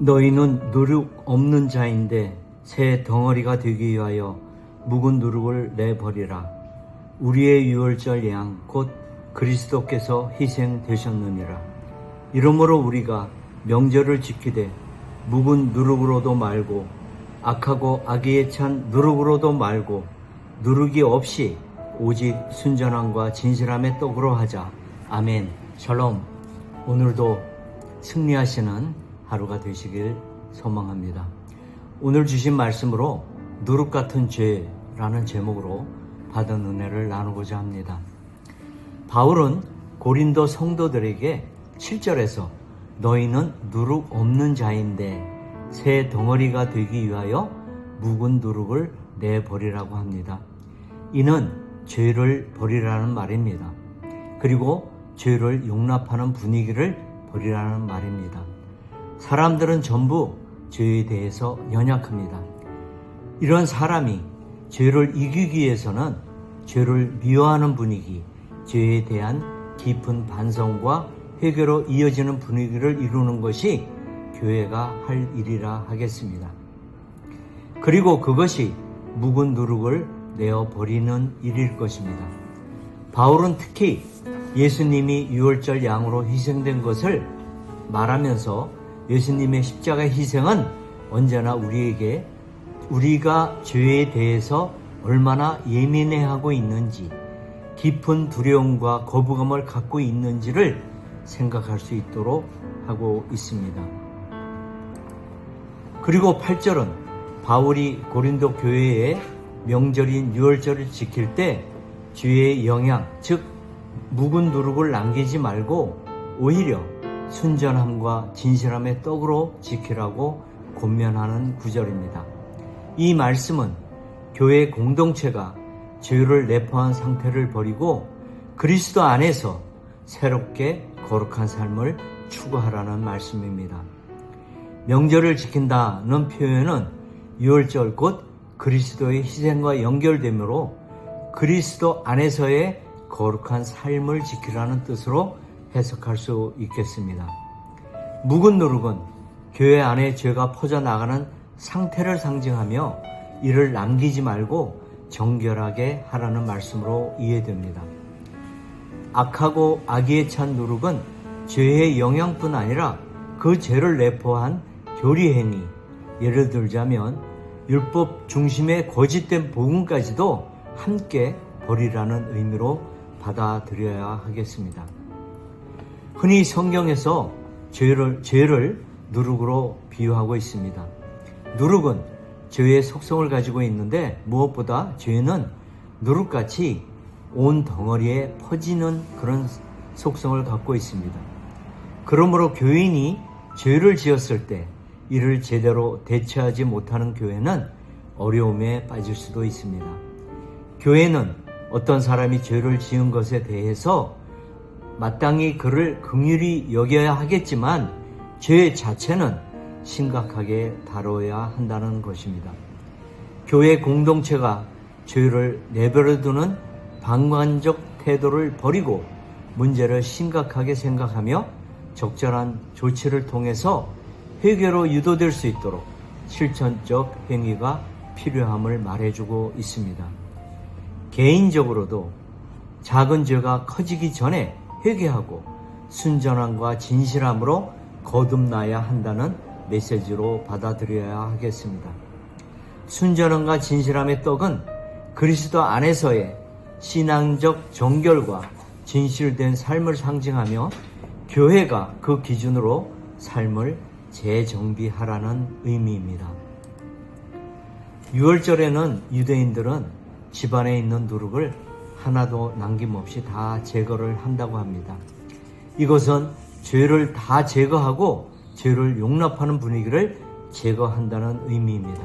너희는 누룩 없는 자인데 새 덩어리가 되기 위하여 묵은 누룩을 내버리라. 우리의 유월절 양 곧 그리스도께서 희생되셨느니라. 이러므로 우리가 명절을 지키되 묵은 누룩으로도 말고 악하고 악의에 찬 누룩으로도 말고 누룩이 없이 오직 순전함과 진실함의 떡으로 하자. 아멘. 샬롬. 오늘도 승리하시는 하루가 되시길 소망합니다. 오늘 주신 말씀으로 누룩 같은 죄라는 제목으로 받은 은혜를 나누고자 합니다. 바울은 고린도 성도들에게 7절에서 너희는 누룩 없는 자인데 새 덩어리가 되기 위하여 묵은 누룩을 내버리라고 합니다. 이는 죄를 버리라는 말입니다. 그리고 죄를 용납하는 분위기를 버리라는 말입니다. 사람들은 전부 죄에 대해서 연약합니다. 이런 사람이 죄를 이기기 위해서는 죄를 미워하는 분위기, 죄에 대한 깊은 반성과 회개로 이어지는 분위기를 이루는 것이 교회가 할 일이라 하겠습니다. 그리고 그것이 묵은 누룩을 내어버리는 일일 것입니다. 바울은 특히 예수님이 유월절 양으로 희생된 것을 말하면서 예수님의 십자가 희생은 언제나 우리가 죄에 대해서 얼마나 예민해하고 있는지, 깊은 두려움과 거부감을 갖고 있는지를 생각할 수 있도록 하고 있습니다. 그리고 8절은 바울이 고린도 교회의 명절인 유월절을 지킬 때 죄의 영향, 즉 묵은 누룩을 남기지 말고 오히려 순전함과 진실함의 떡으로 지키라고 권면하는 구절입니다. 이 말씀은 교회 공동체가 죄를 내포한 상태를 버리고 그리스도 안에서 새롭게 거룩한 삶을 추구하라는 말씀입니다. 명절을 지킨다는 표현은 유월절 곧 그리스도의 희생과 연결되므로 그리스도 안에서의 거룩한 삶을 지키라는 뜻으로 해석할 수 있겠습니다. 묵은 누룩은 교회 안에 죄가 퍼져나가는 상태를 상징하며 이를 남기지 말고 정결하게 하라는 말씀으로 이해됩니다. 악하고 악의에 찬 누룩은 죄의 영향뿐 아니라 그 죄를 내포한 교리행위, 예를 들자면 율법 중심의 거짓된 복음까지도 함께 버리라는 의미로 받아들여야 하겠습니다. 흔히 성경에서 죄를 누룩으로 비유하고 있습니다. 누룩은 죄의 속성을 가지고 있는데 무엇보다 죄는 누룩같이 온 덩어리에 퍼지는 그런 속성을 갖고 있습니다. 그러므로 교인이 죄를 지었을 때 이를 제대로 대처하지 못하는 교회는 어려움에 빠질 수도 있습니다. 교회는 어떤 사람이 죄를 지은 것에 대해서 마땅히 그를 긍휼히 여겨야 하겠지만 죄 자체는 심각하게 다뤄야 한다는 것입니다. 교회 공동체가 죄를 내버려두는 방관적 태도를 버리고 문제를 심각하게 생각하며 적절한 조치를 통해서 회개로 유도될 수 있도록 실천적 행위가 필요함을 말해주고 있습니다. 개인적으로도 작은 죄가 커지기 전에 회개하고 순전함과 진실함으로 거듭나야 한다는 메시지로 받아들여야 하겠습니다. 순전함과 진실함의 떡은 그리스도 안에서의 신앙적 정결과 진실된 삶을 상징하며 교회가 그 기준으로 삶을 재정비하라는 의미입니다. 유월절에는 유대인들은 집안에 있는 누룩을 하나도 남김없이 다 제거를 한다고 합니다. 이것은 죄를 다 제거하고 죄를 용납하는 분위기를 제거한다는 의미입니다.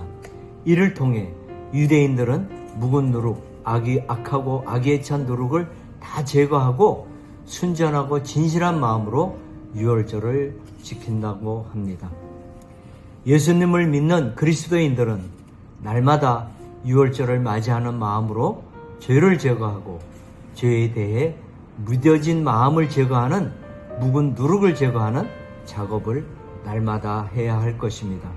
이를 통해 유대인들은 묵은 누룩, 악하고 악의에 찬 누룩을 다 제거하고 순전하고 진실한 마음으로 유월절을 지킨다고 합니다. 예수님을 믿는 그리스도인들은 날마다 유월절을 맞이하는 마음으로 죄를 제거하고 죄에 대해 무뎌진 마음을 제거하는 묵은 누룩을 제거하는 작업을 날마다 해야 할 것입니다.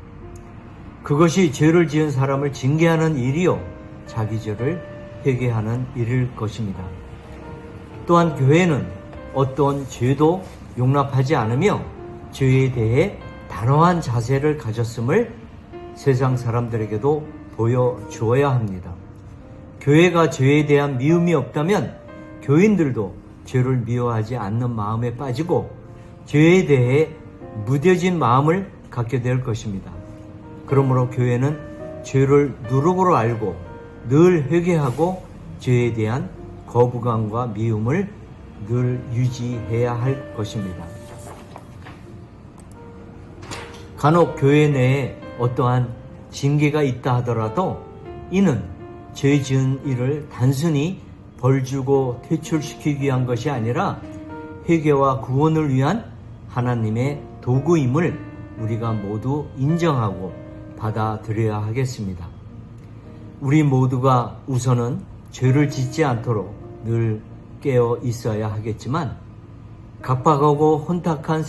그것이 죄를 지은 사람을 징계하는 일이요 자기 죄를 회개하는 일일 것입니다. 또한 교회는 어떤 죄도 용납하지 않으며 죄에 대해 단호한 자세를 가졌음을 세상 사람들에게도 보여주어야 합니다. 교회가 죄에 대한 미움이 없다면 교인들도 죄를 미워하지 않는 마음에 빠지고 죄에 대해 무뎌진 마음을 갖게 될 것입니다. 그러므로 교회는 죄를 누룩으로 알고 늘 회개하고 죄에 대한 거부감과 미움을 늘 유지해야 할 것입니다. 간혹 교회 내에 어떠한 징계가 있다 하더라도 이는 죄 지은 일을 단순히 벌 주고 퇴출시키기 위한 것이 아니라 회개와 구원을 위한 하나님의 도구임을 우리가 모두 인정하고 받아들여야 하겠습니다. 우리 모두가 우선은 죄를 짓지 않도록 늘 깨어 있어야 하겠지만 각박하고 혼탁한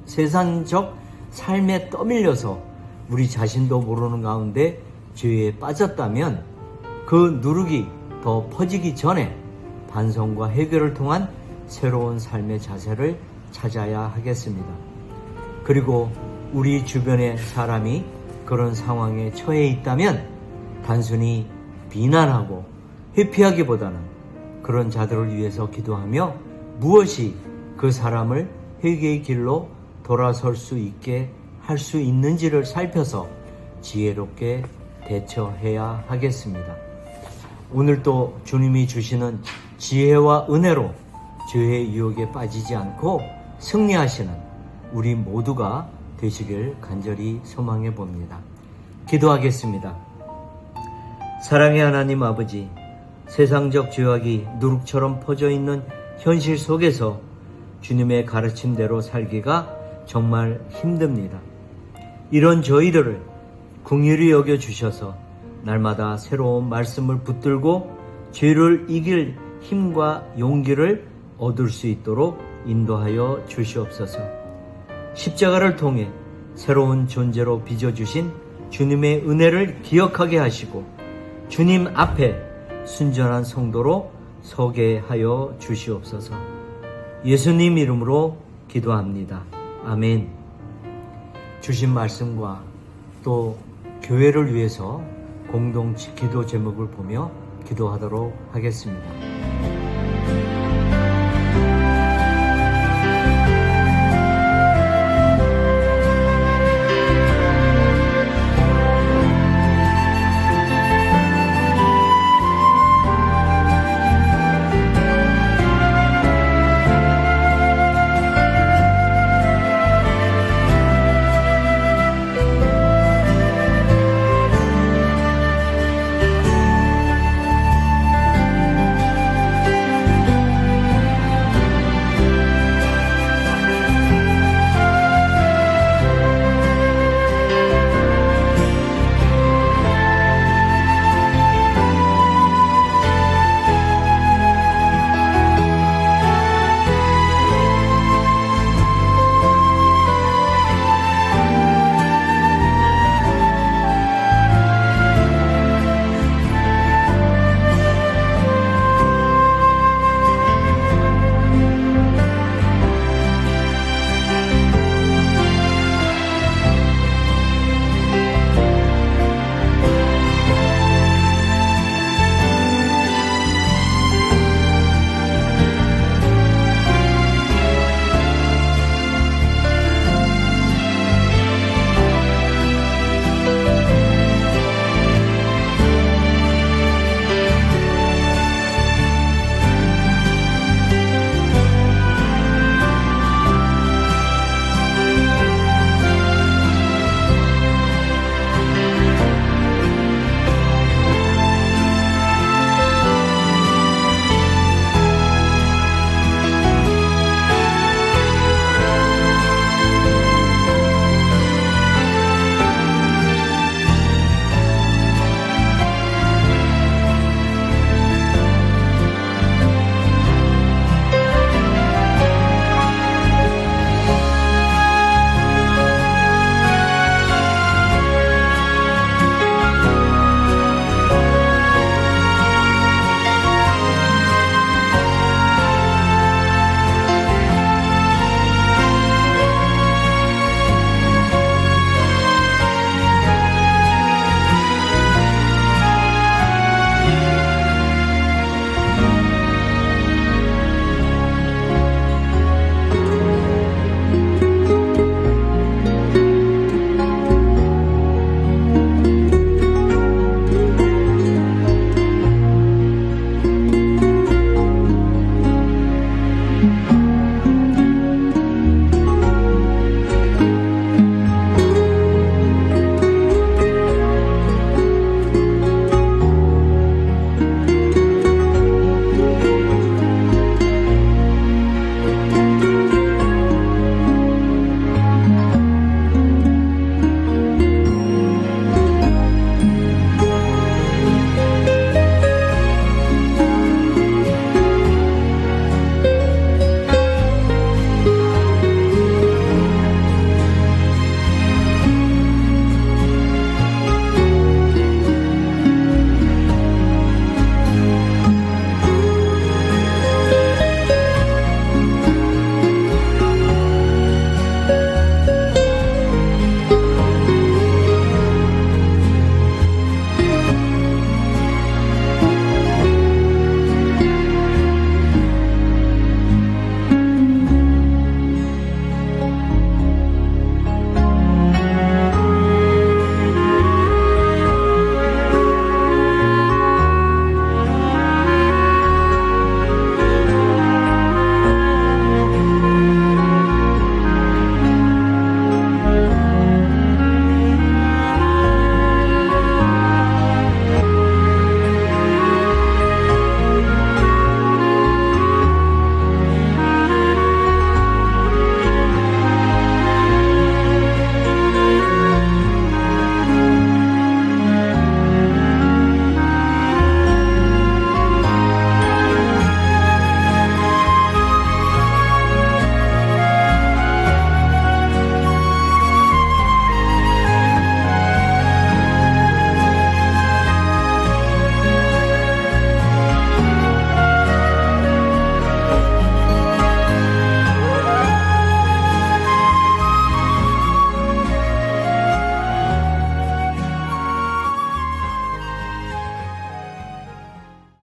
세상적 삶에 떠밀려서 우리 자신도 모르는 가운데 죄에 빠졌다면 그 누룩이 더 퍼지기 전에 반성과 해결을 통한 새로운 삶의 자세를 찾아야 하겠습니다. 그리고 우리 주변의 사람이 그런 상황에 처해 있다면 단순히 비난하고 회피하기보다는 그런 자들을 위해서 기도하며 무엇이 그 사람을 회개의 길로 돌아설 수 있게 할 수 있는지를 살펴서 지혜롭게 대처해야 하겠습니다. 오늘도 주님이 주시는 지혜와 은혜로 죄의 유혹에 빠지지 않고 승리하시는 우리 모두가 되시길 간절히 소망해 봅니다. 기도하겠습니다. 사랑의 하나님 아버지, 세상적 죄악이 누룩처럼 퍼져 있는 현실 속에서 주님의 가르침대로 살기가 정말 힘듭니다. 이런 저희들을 긍휼히 여겨주셔서 날마다 새로운 말씀을 붙들고 죄를 이길 힘과 용기를 얻을 수 있도록 인도하여 주시옵소서. 십자가를 통해 새로운 존재로 빚어주신 주님의 은혜를 기억하게 하시고 주님 앞에 순전한 성도로 서게 하여 주시옵소서. 예수님 이름으로 기도합니다. 아멘. 주신 말씀과 또 교회를 위해서 공동 기도 제목을 보며 기도하도록 하겠습니다.